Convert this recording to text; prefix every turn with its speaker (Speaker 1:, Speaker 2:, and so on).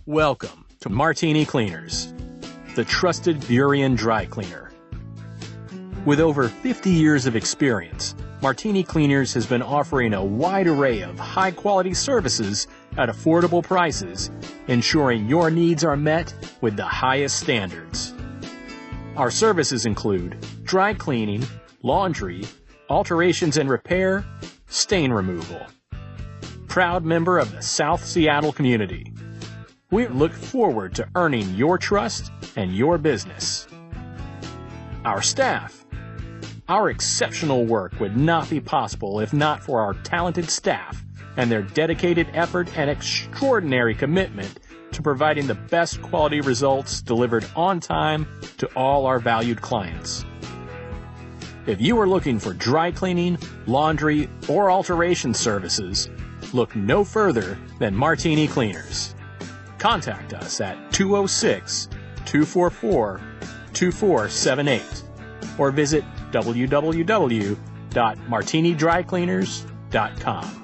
Speaker 1: Welcome to Martini Cleaners, the trusted Burien dry cleaner. With over 50 years of experience, Martini Cleaners has been offering a wide array of high-quality services at affordable prices, ensuring your needs are met with the highest standards. Our services include dry cleaning, laundry, alterations and repair, stain removal. Proud member of the South Seattle community. We look forward to earning your trust and your business. Our staff. Our exceptional work would not be possible if not for our talented staff and their dedicated effort and extraordinary commitment to providing the best quality results delivered on time to all our valued clients. If you are looking for dry cleaning, laundry, or alteration services, look no further than Martini Cleaners. Contact us at 206-244-2478 or visit www.martinidrycleaners.com.